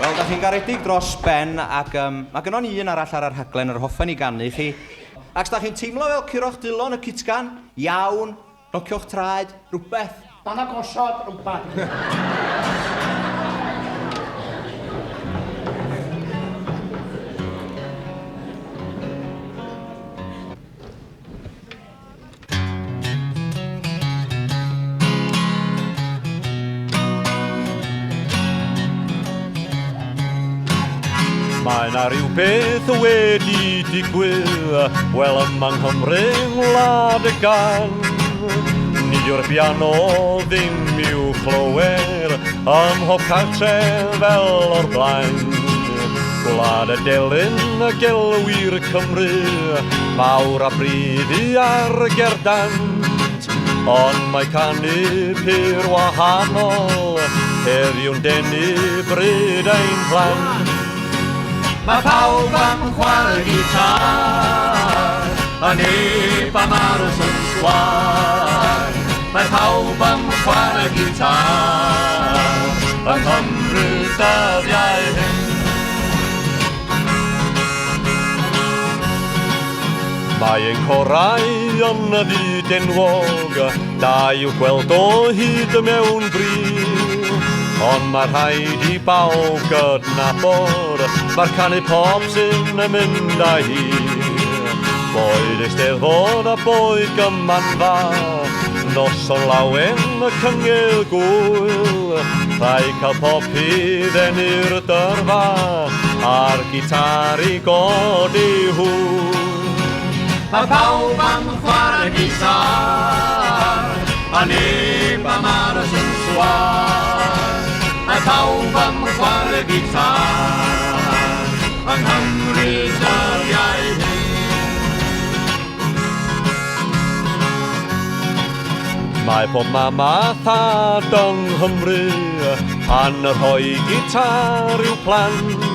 Wel, da chi'n garedig dros ben ac mae gynnon ni un arall ar yr rhaglen yr hoffen i ganu chi. Ac da chi'n teimlo fel curoch dylon y cytgan, iawn, nociwch traed, rhywbeth. Dana gosod rhywbeth. Mae na rhywbeth wedi digwydd, wel yma yng Nghymru ngwlad y gan. Nid yw'r piano ddim i'w clywed ym mhob cartref fel o'r blaen. Gwlad y delyn y gelwir Cymru, mawr a bryddi ar gerdant. Ond mae canu pyr wahanol, heddiw'n denu bryd ein plant. Mae pawb am chwarae gitar, a neb am aros yn sgwar. Mae pawb am chwarae gitar, yng Nghymru dyddiau hyn. Mae ein corau yn y byd enwog, da i'w gweld o hyd mewn bryd. Ond mae rhaid I bawb gydnabod, mae'r canu pop sy'n mynd â hi. Boed Eisteddfod a boed Gymanfa, noson lawen y cyngil gwyl. Rhaid cael popydd enni'r dyrfa, a'r gitar I godi hwyl. Mae pawb am chwarae gitar, a neb am aros yn swar. Mae pawb am chwarae gitar, yng Nghymru dyddiau hyn. Mae pob mam a thad yng Nghymru, pan yr hoi gitar i'w plant.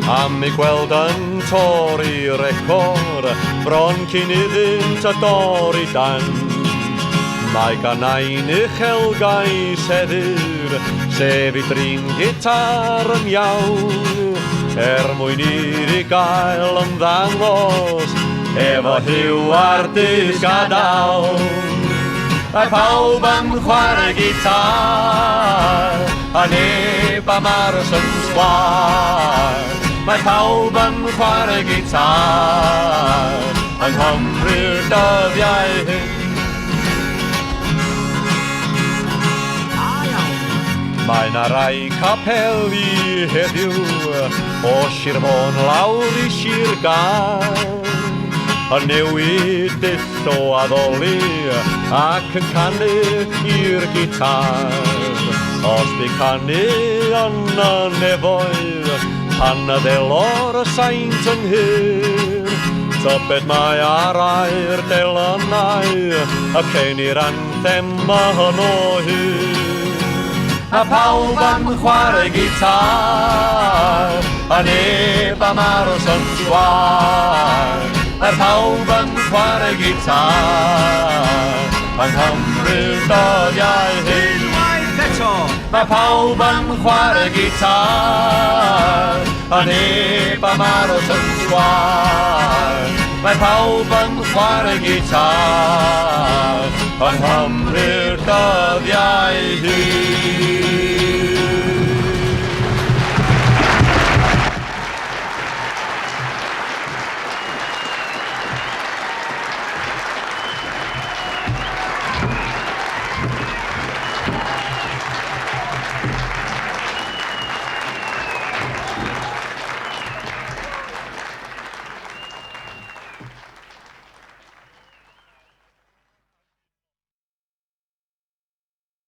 Am ei gweld yn torri record, bron cyn iddynt y dorri dan. Mae gan ein uchelgau seddur, sef I drin gitar yn iawn, mwyn iddi gael ymddangos, efo hiw ar disg a dawn. Mae pawb am chwarae gitar, a neb am aros yn sgwar. Mae pawb am chwarae gitar, yng Nghymru'r dyddiau hyn. Mae na rai capeli heddiw, o Sir Fôn lawr I Sir Gâr. Yn newid dull o addoli, ac yn canu i'r gitar. Os di canu yn y nefoedd, pan y ddelor y saint yn hyr. Tybed mae ar air delynau, y cenir anthem yn o hyr. A pawb am chwarae gitar, a neb am aros yn sgwar. A pawb am chwarae gitar, yng Nghymru'r dyddiau hyn. Unwaith eto! Mae pawb am chwarae gitar, a neb am aros yn sgwar. Mae pawb am chwarae gitar, yng Nghymru'r dyddiau hyn.